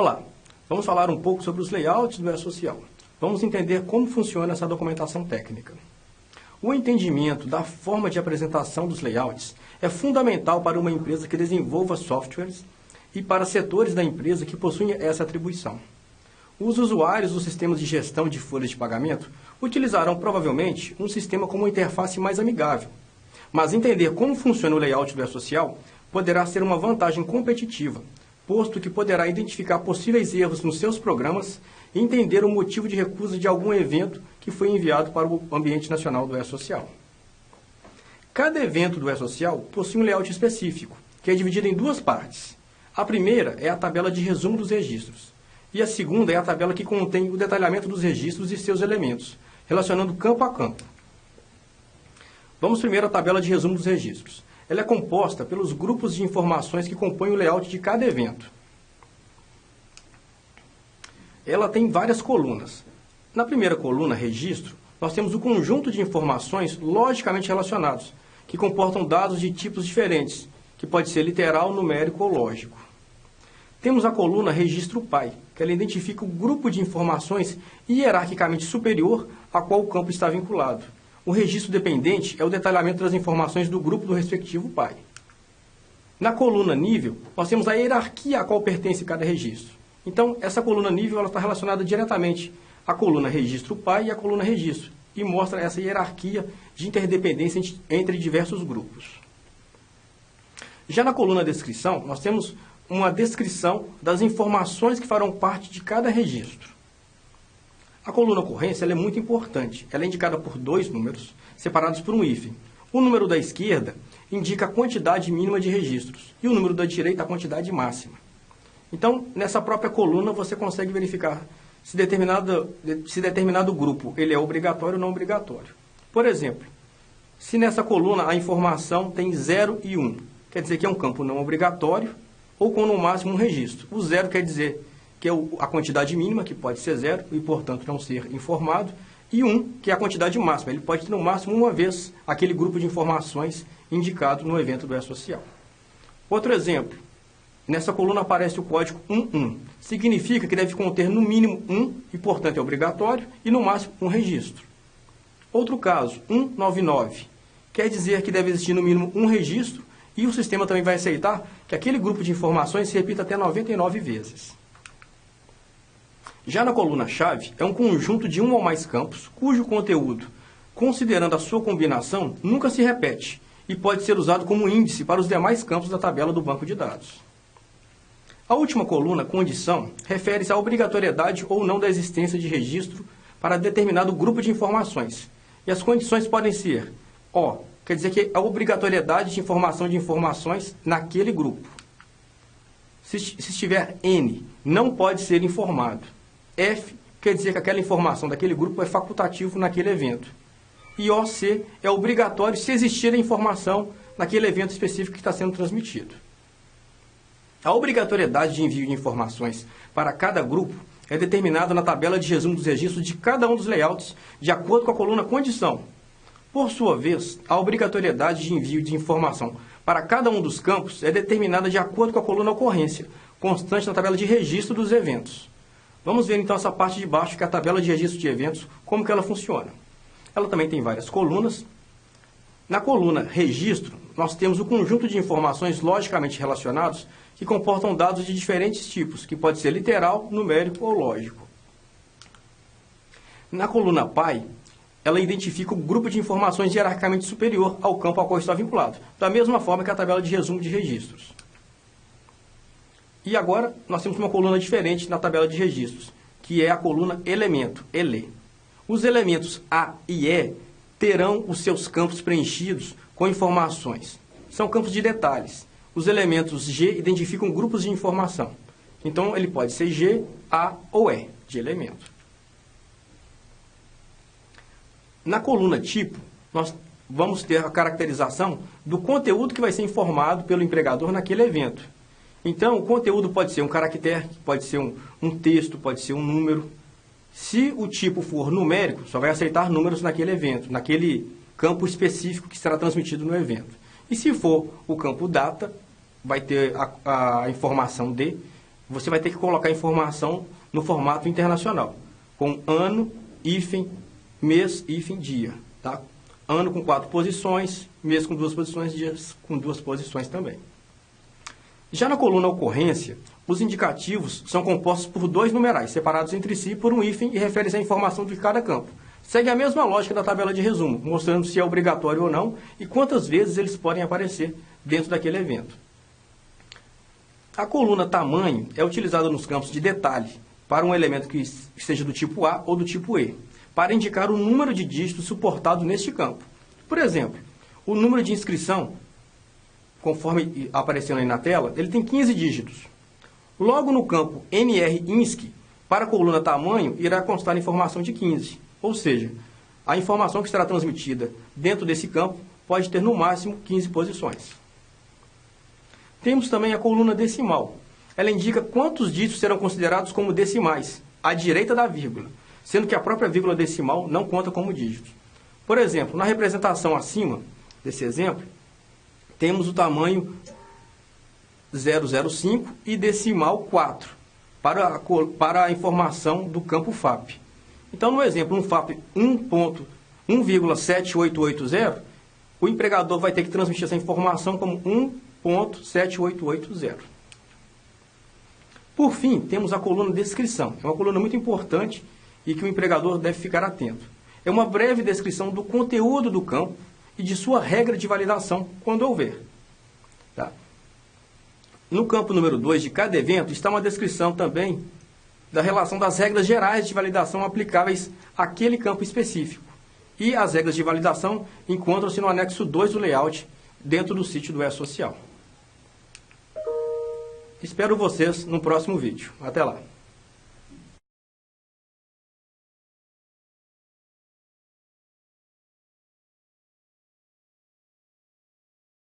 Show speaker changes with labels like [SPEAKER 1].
[SPEAKER 1] Olá, vamos falar um pouco sobre os layouts do E-Social. Vamos entender como funciona essa documentação técnica. O entendimento da forma de apresentação dos layouts é fundamental para uma empresa que desenvolva softwares e para setores da empresa que possuem essa atribuição. Os usuários dos sistemas de gestão de folhas de pagamento utilizarão provavelmente um sistema com uma interface mais amigável, mas entender como funciona o layout do E-Social poderá ser uma vantagem competitiva, posto que poderá identificar possíveis erros nos seus programas e entender o motivo de recusa de algum evento que foi enviado para o ambiente nacional do E-Social. Cada evento do E-Social possui um layout específico, que é dividido em duas partes. A primeira é a tabela de resumo dos registros, e a segunda é a tabela que contém o detalhamento dos registros e seus elementos, relacionando campo a campo. Vamos primeiro à tabela de resumo dos registros. Ela é composta pelos grupos de informações que compõem o layout de cada evento. Ela tem várias colunas. Na primeira coluna, registro, nós temos o conjunto de informações logicamente relacionados, que comportam dados de tipos diferentes, que pode ser literal, numérico ou lógico. Temos a coluna registro pai, que ela identifica o grupo de informações hierarquicamente superior a qual o campo está vinculado. O registro dependente é o detalhamento das informações do grupo do respectivo pai. Na coluna nível, nós temos a hierarquia a qual pertence cada registro. Então, essa coluna nível ela está relacionada diretamente à coluna registro pai e à coluna registro, e mostra essa hierarquia de interdependência entre diversos grupos. Já na coluna descrição, nós temos uma descrição das informações que farão parte de cada registro. A coluna ocorrência ela é muito importante. Ela é indicada por dois números, separados por um hífen. O número da esquerda indica a quantidade mínima de registros, e o número da direita a quantidade máxima. Então, nessa própria coluna, você consegue verificar se determinado grupo ele é obrigatório ou não obrigatório. Por exemplo, se nessa coluna a informação tem 0 e 1, quer dizer que é um campo não obrigatório, ou com no máximo um registro. O 0 quer dizer que é a quantidade mínima, que pode ser 0 e, portanto, não ser informado, e 1, que é a quantidade máxima. Ele pode ter, no máximo, uma vez aquele grupo de informações indicado no evento do E-Social. Outro exemplo, nessa coluna aparece o código 11. Significa que deve conter, no mínimo, 1, e, portanto, é obrigatório, e, no máximo, um registro. Outro caso, 199, quer dizer que deve existir, no mínimo, um registro, e o sistema também vai aceitar que aquele grupo de informações se repita até 99 vezes. Já na coluna-chave, é um conjunto de um ou mais campos, cujo conteúdo, considerando a sua combinação, nunca se repete e pode ser usado como índice para os demais campos da tabela do banco de dados. A última coluna, condição, refere-se à obrigatoriedade ou não da existência de registro para determinado grupo de informações. E as condições podem ser O, quer dizer que a obrigatoriedade de informações naquele grupo. Se estiver N, não pode ser informado. F quer dizer que aquela informação daquele grupo é facultativo naquele evento. E OC é obrigatório se existir a informação naquele evento específico que está sendo transmitido. A obrigatoriedade de envio de informações para cada grupo é determinada na tabela de resumo dos registros de cada um dos layouts, de acordo com a coluna condição. Por sua vez, a obrigatoriedade de envio de informação para cada um dos campos é determinada de acordo com a coluna ocorrência, constante na tabela de registro dos eventos. Vamos ver então essa parte de baixo, que é a tabela de registro de eventos, como que ela funciona. Ela também tem várias colunas. Na coluna registro, nós temos o conjunto de informações logicamente relacionados que comportam dados de diferentes tipos, que pode ser literal, numérico ou lógico. Na coluna pai, ela identifica o grupo de informações hierarquicamente superior ao campo ao qual está vinculado, da mesma forma que a tabela de resumo de registros. E agora, nós temos uma coluna diferente na tabela de registros, que é a coluna elemento, ELE. Os elementos A e E terão os seus campos preenchidos com informações. São campos de detalhes. Os elementos G identificam grupos de informação. Então, ele pode ser G, A ou E, de elemento. Na coluna tipo, nós vamos ter a caracterização do conteúdo que vai ser informado pelo empregador naquele evento. Então, o conteúdo pode ser um caractere, pode ser um texto, pode ser um número. Se o tipo for numérico, só vai aceitar números naquele evento, naquele campo específico que será transmitido no evento. E se for o campo data, vai ter a informação D, você vai ter que colocar a informação no formato internacional, com ano, hífen, mês, hífen, dia. Tá? Ano com 4 posições, mês com 2 posições, dias com 2 posições também. Já na coluna ocorrência, os indicativos são compostos por 2 numerais, separados entre si por um hífen e referem-se à informação de cada campo. Segue a mesma lógica da tabela de resumo, mostrando se é obrigatório ou não e quantas vezes eles podem aparecer dentro daquele evento. A coluna tamanho é utilizada nos campos de detalhe para um elemento que seja do tipo A ou do tipo E, para indicar o número de dígitos suportado neste campo. Por exemplo, o número de inscrição, conforme aparecendo aí na tela, ele tem 15 dígitos. Logo no campo NR-INSC, para a coluna tamanho, irá constar a informação de 15. Ou seja, a informação que será transmitida dentro desse campo pode ter no máximo 15 posições. Temos também a coluna decimal. Ela indica quantos dígitos serão considerados como decimais, à direita da vírgula, sendo que a própria vírgula decimal não conta como dígitos. Por exemplo, na representação acima desse exemplo, temos o tamanho 005 e decimal 4 para a informação do campo FAP. Então, no exemplo, um FAP 1,7880, o empregador vai ter que transmitir essa informação como 1,7880. Por fim, temos a coluna descrição. É uma coluna muito importante e que o empregador deve ficar atento. É uma breve descrição do conteúdo do campo e de sua regra de validação, quando houver. Tá? No campo número 2 de cada evento está uma descrição também da relação das regras gerais de validação aplicáveis àquele campo específico. E as regras de validação encontram-se no anexo 2 do layout, dentro do sítio do E-Social. Espero vocês no próximo vídeo. Até lá!